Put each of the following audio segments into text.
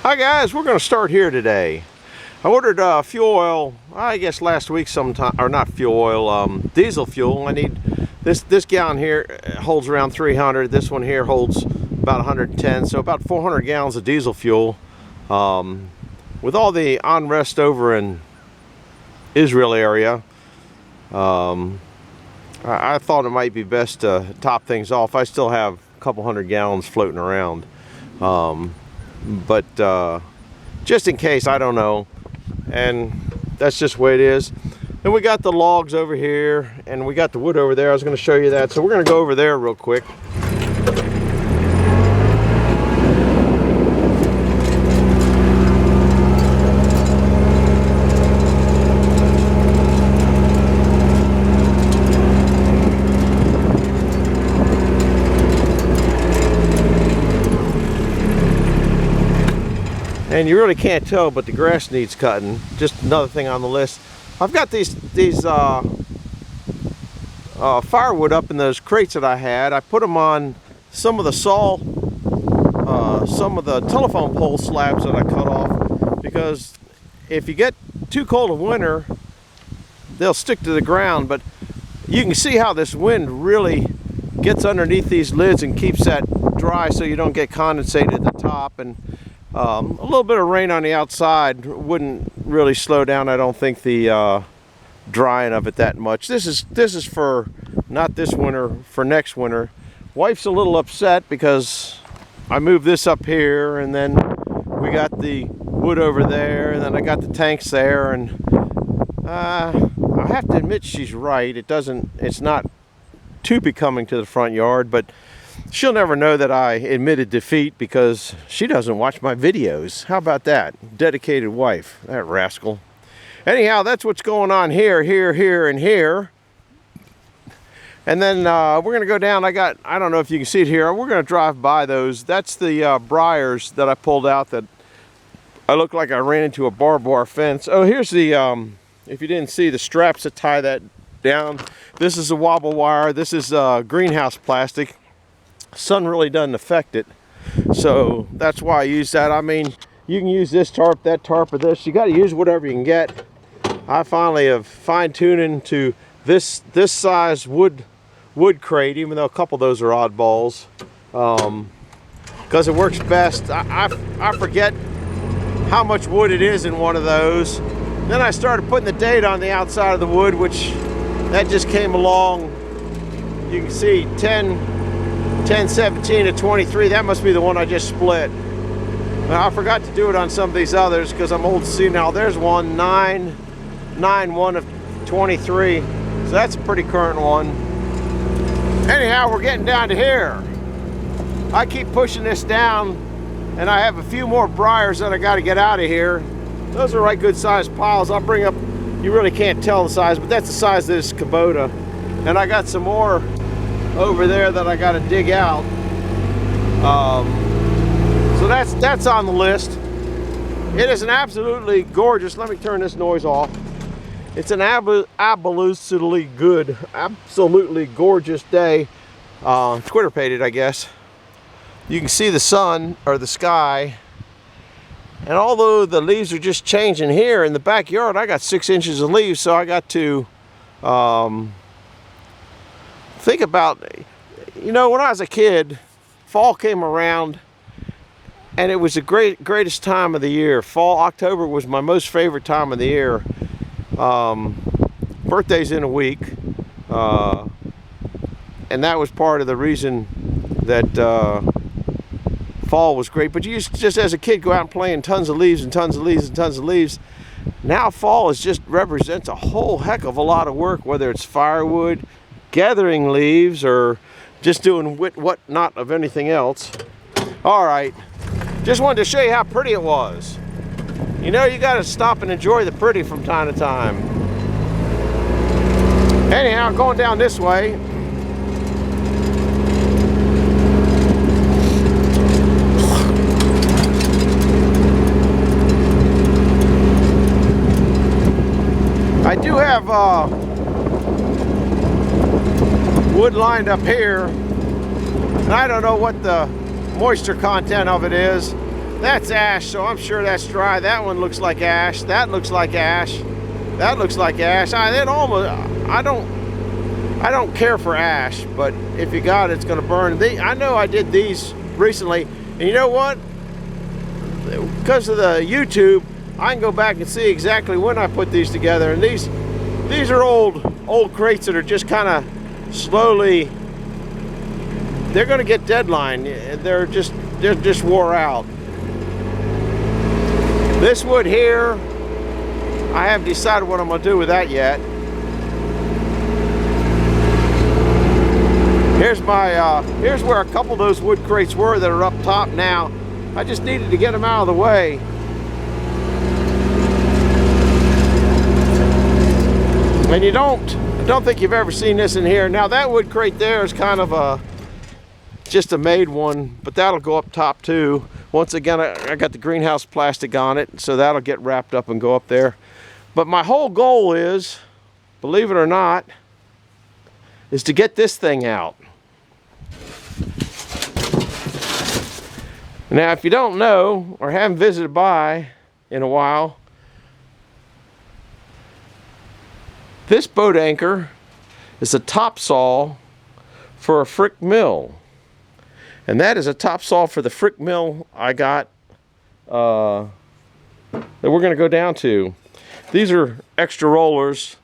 Hi guys, we're going to start here today. I ordered fuel oil, I guess last week sometime, or not fuel oil, diesel fuel. I need this gallon here holds around 300. This one here holds about 110, so about 400 gallons of diesel fuel. With all the unrest over in Israel area, I thought it might be best to top things off. I still have a couple hundred gallons floating around, but just in case, I don't know, and that's just the way it is. And we got the logs over here, and we got the wood over there. I was going to show you that, so we're going to go over there real quick. And you really can't tell, but the grass needs cutting. Just another thing on the list. I've got these firewood up in those crates that I had. I put them on some of the some of the telephone pole slabs that I cut off, because if you get too cold of winter, they'll stick to the ground. But you can see how this wind really gets underneath these lids and keeps that dry, so you don't get condensate at the top. And a little bit of rain on the outside wouldn't really slow down, I don't think, the drying of it that much. This is for not this winter, for next winter. Wife's a little upset because I moved this up here, and then we got the wood over there, and then I got the tanks there, and I have to admit she's right. It's not too becoming to the front yard, but she'll never know that I admitted defeat because she doesn't watch my videos. How about that? Dedicated wife, that rascal. Anyhow, that's what's going on here, and here. And then we're going to go down. I don't know if you can see it here. We're going to drive by those. That's the briars that I pulled out that I look like I ran into a barbed wire fence. Oh, here's the, if you didn't see, the straps that tie that down. This is a wobble wire. This is greenhouse plastic. Sun really doesn't affect it, so that's why I use that. I mean, you can use this tarp, that tarp, or this. You got to use whatever you can get. I finally have fine-tuning to this size wood crate, even though a couple of those are oddballs, because it works best. I forget how much wood it is in one of those. Then I started putting the date on the outside of the wood, which that just came along. You can see 1017 to 23. That must be the one I just split. Now, I forgot to do it on some of these others because I'm old to see now. There's one 991 of 23, so that's a pretty current one. Anyhow, we're getting down to here. I keep pushing this down, and I have a few more briars that I got to get out of here. Those are right good sized piles. I'll bring up, you really can't tell the size, but that's the size of this Kubota. And I got some more over there that I got to dig out. So that's on the list. It is an absolutely gorgeous, let me turn this noise off. It's an absolutely gorgeous day. Twitter pated, I guess. You can see the sun, or the sky. And although the leaves are just changing here in the backyard, I got 6 inches of leaves, so I got to think about, you know, when I was a kid, fall came around and it was the greatest time of the year. Fall, October was my most favorite time of the year. Birthday's in a week, and that was part of the reason that fall was great. But you used to just, as a kid, go out and play in tons of leaves and tons of leaves and tons of leaves. Now fall represents a whole heck of a lot of work, whether it's firewood, gathering leaves, or just doing whatnot of anything else. All right, just wanted to show you how pretty it was. You know, you got to stop and enjoy the pretty from time to time. Anyhow, going down this way. I do have wood lined up here, and I don't know what the moisture content of it is. That's ash, so I'm sure that's dry. That one looks like ash. That looks like ash. That looks like ash. I don't care for ash, but if you got it, it's going to burn. I know I did these recently, and you know what? Because of the YouTube, I can go back and see exactly when I put these together. And these are old crates that are just kind of slowly. They're going to get deadline. They're just wore out. This wood here, I haven't decided what I'm going to do with that yet. Here's where a couple of those wood crates were that are up top now. I just needed to get them out of the way. And I don't think you've ever seen this in here. Now that wood crate there is kind of just a made one, but that'll go up top too. Once again, I got the greenhouse plastic on it, so that'll get wrapped up and go up there. But my whole goal is, believe it or not, is to get this thing out. Now, if you don't know or haven't visited by in a while, this boat anchor is a topsail for a Frick mill. And that is a topsail for the Frick mill I got that we're going to go down to. These are extra rollers.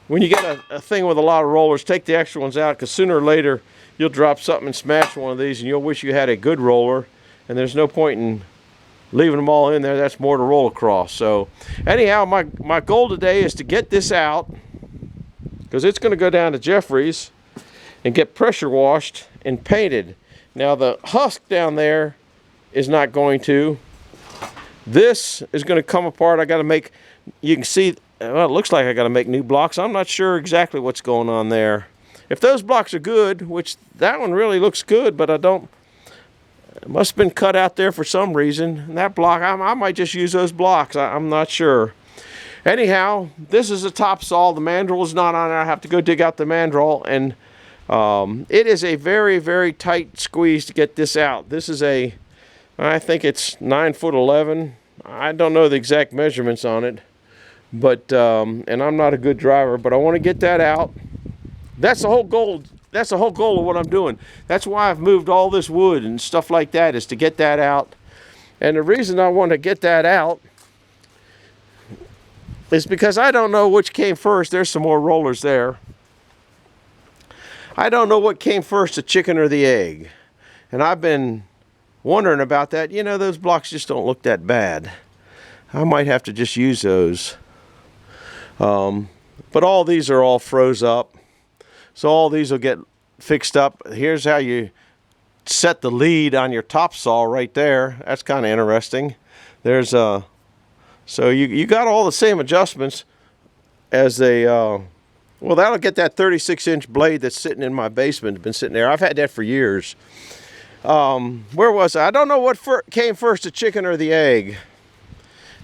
When you get a thing with a lot of rollers, take the extra ones out, because sooner or later you'll drop something and smash one of these and you'll wish you had a good roller, and there's no point in leaving them all in there. That's more to roll across. So anyhow, my goal today is to get this out, because it's going to go down to Jeffrey's and get pressure washed and painted. Now the husk down there is not going to. This is going to come apart. I got to make, you can see, well, it looks like I got to make new blocks. I'm not sure exactly what's going on there. If those blocks are good, which that one really looks good, but it must have been cut out there for some reason. And that block, I might just use those blocks. I'm not sure. Anyhow, this is a topsail. The mandrel is not on it. I have to go dig out the mandrel, and it is a very, very tight squeeze to get this out. This is I think it's 9'11". I don't know the exact measurements on it, but and I'm not a good driver, but I want to get that out. That's the whole goal. That's the whole goal of what I'm doing. That's why I've moved all this wood and stuff like that, is to get that out. And the reason I want to get that out is because I don't know which came first. There's some more rollers there. I don't know what came first, the chicken or the egg. And I've been wondering about that. You know, those blocks just don't look that bad. I might have to just use those. But all these are all froze up. So all these will get fixed up. Here's how you set the lead on your topsail right there. That's kind of interesting. There's so you got all the same adjustments as well, that'll get that 36-inch blade that's sitting in my basement. It's been sitting there. I've had that for years. Where was I? I don't know what came first, the chicken or the egg.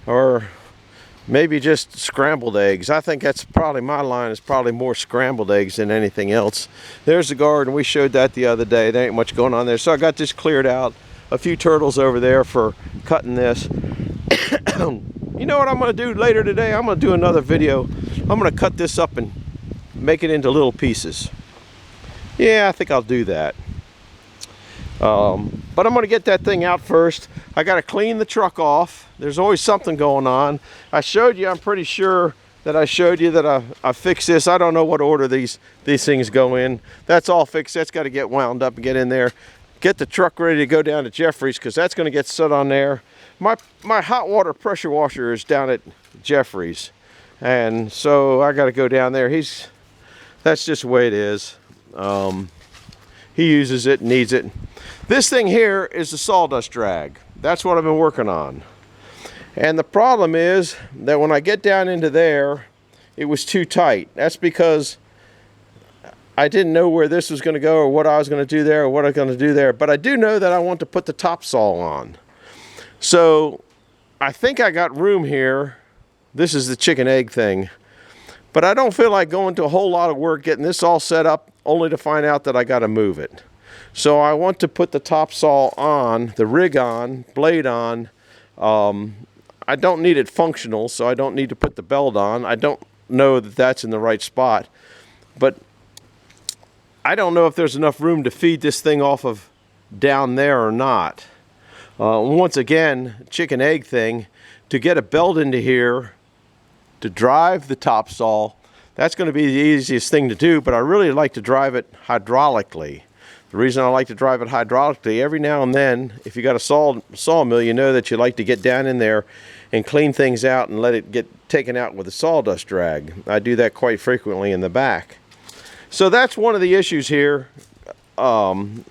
Or maybe just scrambled eggs. I think that's probably, my line is probably more scrambled eggs than anything else. There's the garden. We showed that the other day. There ain't much going on there. So I got this cleared out. A few turtles over there for cutting this. You know what I'm going to do later today? I'm going to do another video. I'm going to cut this up and make it into little pieces. Yeah, I think I'll do that. But I'm going to get that thing out first. I got to clean the truck off. There's always something going on. I showed you, I'm pretty sure that I showed you that I fixed this. I don't know what order these things go in. That's all fixed. That's got to get wound up and get in there. Get the truck ready to go down to Jeffrey's, because that's going to get set on there. My hot water pressure washer is down at Jeffrey's, and so I got to go down there. That's just the way it is. He uses it, needs it. This thing here is the sawdust drag. That's what I've been working on. And the problem is that when I get down into there, it was too tight. That's because I didn't know where this was going to go, or what I was going to do there, or what I was going to do there. But I do know that I want to put the topsail on. So I think I got room here. This is the chicken egg thing. But I don't feel like going to a whole lot of work getting this all set up, only to find out that I got to move it. So I want to put the top saw on, the rig on, blade on. I don't need it functional, so I don't need to put the belt on. I don't know that that's in the right spot, but I don't know if there's enough room to feed this thing off of down there or not. Once again, chicken egg thing, to get a belt into here to drive the top saw, that's going to be the easiest thing to do, but I really like to drive it hydraulically. The reason I like to drive it hydraulically, every now and then, if you got a sawmill, you know that you like to get down in there and clean things out and let it get taken out with a sawdust drag. I do that quite frequently in the back. So that's one of the issues here, that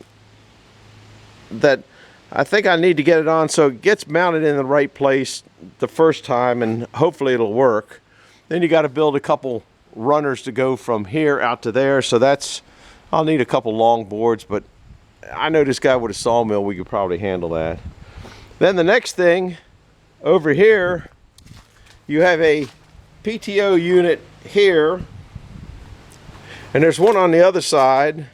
I think I need to get it on so it gets mounted in the right place the first time, and hopefully it'll work. Then you got to build a couple runners to go from here out to there, so that's, I'll need a couple long boards, but I know this guy with a sawmill, we could probably handle that. Then the next thing, over here, you have a PTO unit here, and there's one on the other side.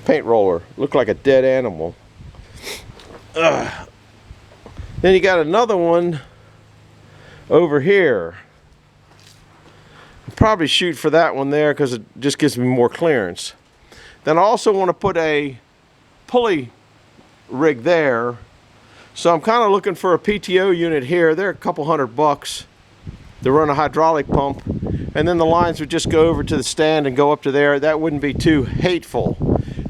Paint roller, looked like a dead animal. Ugh. Then you got another one over here. I'll probably shoot for that one there because it just gives me more clearance. Then I also want to put a pulley rig there. So I'm kind of looking for a PTO unit here. They're a couple $100 to run a hydraulic pump. And then the lines would just go over to the stand and go up to there. That wouldn't be too hateful.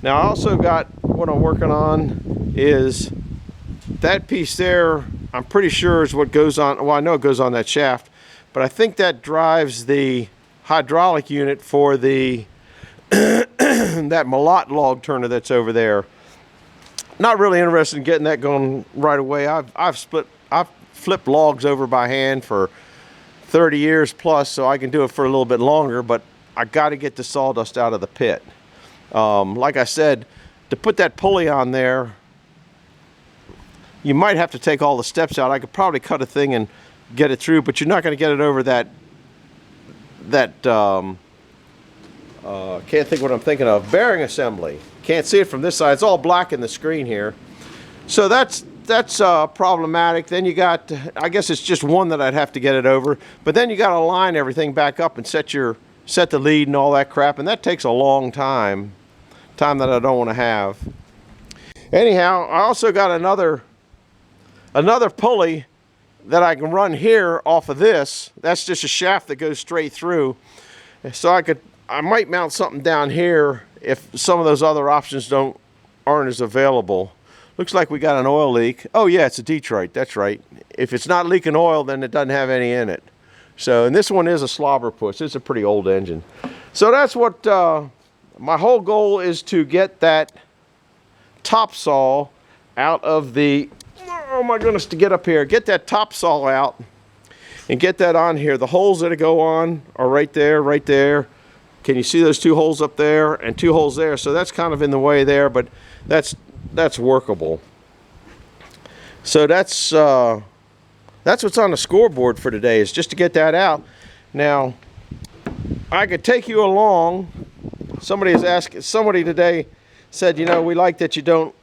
Now I also got, what I'm working on is that piece there, I'm pretty sure is what goes on, well I know it goes on that shaft, but I think that drives the hydraulic unit for the that Malott log turner that's over there. Not really interested in getting that going right away. I've flipped logs over by hand for 30 years plus, so I can do it for a little bit longer, but I got to get the sawdust out of the pit. Like I said, to put that pulley on there, you might have to take all the steps out. I could probably cut a thing and get it through, but you're not going to get it over that can't think what I'm thinking of, bearing assembly. Can't see it from this side. It's all black in the screen here. So that's problematic. Then you got, I guess it's just one that I'd have to get it over, but then you got to line everything back up and set the lead and all that crap, and that takes a long time that I don't want to have. Anyhow, I also got another pulley that I can run here off of this. That's just a shaft that goes straight through. So I might mount something down here if some of those other options aren't as available. Looks like we got an oil leak. Oh yeah, it's a Detroit, that's right. If it's not leaking oil, then it doesn't have any in it. So, and this one is a slobber push. It's a pretty old engine. So that's what, my whole goal is to get that top saw out of the, oh my goodness, to get up here, get that top saw out and get that on here. The holes that it go on are right there, right there. Can you see those two holes up there and two holes there? So that's kind of in the way there, but that's workable. So that's what's on the scoreboard for today, is just to get that out. Now, I could take you along. Somebody today said, you know, we like that you don't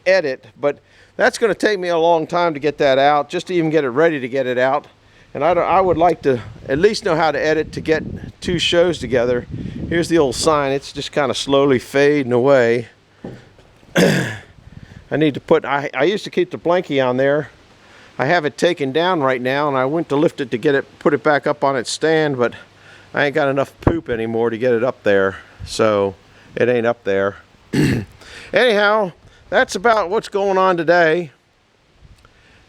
edit, but that's going to take me a long time to get that out, just to even get it ready to get it out. And I would like to at least know how to edit to get two shows together. Here's the old sign. It's just kind of slowly fading away. I need to put, I used to keep the blankie on there. I have it taken down right now, and I went to lift it to put it back up on its stand, but I ain't got enough poop anymore to get it up there, so it ain't up there. Anyhow, that's about what's going on today.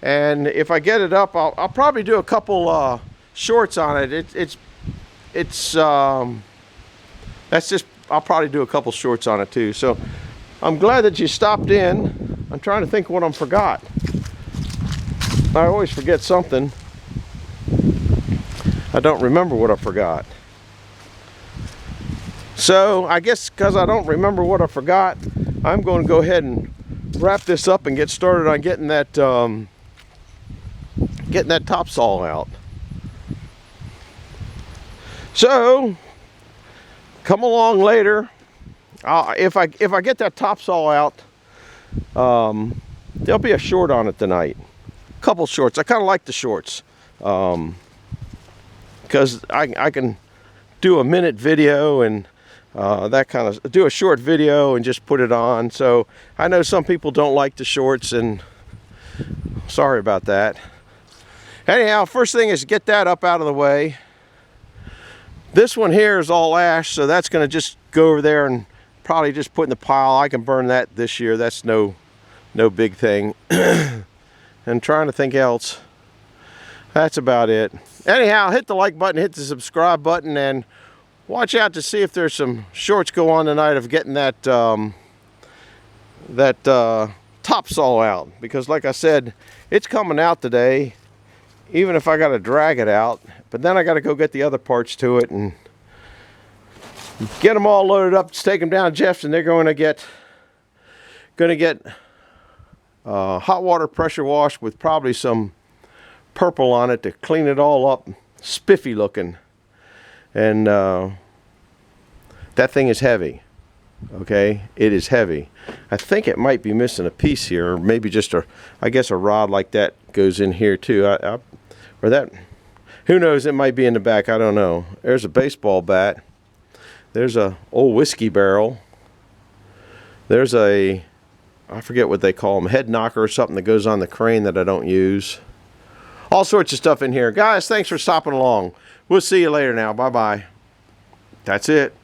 And if I get it up, I'll probably do a couple shorts on it. That's just, I'll probably do a couple shorts on it too. So I'm glad that you stopped in. I'm trying to think what I forgot. I always forget something. I don't remember what I forgot. So I guess because I don't remember what I forgot, I'm going to go ahead and wrap this up and get started on getting that top saw out. So come along later. If I get that topsail out, there'll be a short on it tonight. Couple shorts. I kind of like the shorts because I can do a minute video and that kind of, do a short video and just put it on. So I know some people don't like the shorts, and sorry about that. Anyhow, first thing is get that up out of the way. This one here is all ash, so that's going to just go over there and probably just put in the pile. I can burn that this year. That's no big thing. And trying to think else. That's about it. Anyhow, hit the like button, hit the subscribe button, and watch out to see if there's some shorts go on tonight of getting that topsail out, because like I said, it's coming out today, even if I got to drag it out. But then I got to go get the other parts to it and get them all loaded up, take them down to Jeff's, and they're going to get hot water pressure wash with probably some purple on it to clean it all up, spiffy looking. And that thing is heavy. Okay, it is heavy. I think it might be missing a piece here, or maybe just I guess a rod like that goes in here too. Or that, who knows, it might be in the back, I don't know. There's a baseball bat. There's a old whiskey barrel. There's I forget what they call them, head knocker or something that goes on the crane that I don't use. All sorts of stuff in here. Guys, thanks for stopping along. We'll see you later now. Bye-bye. That's it.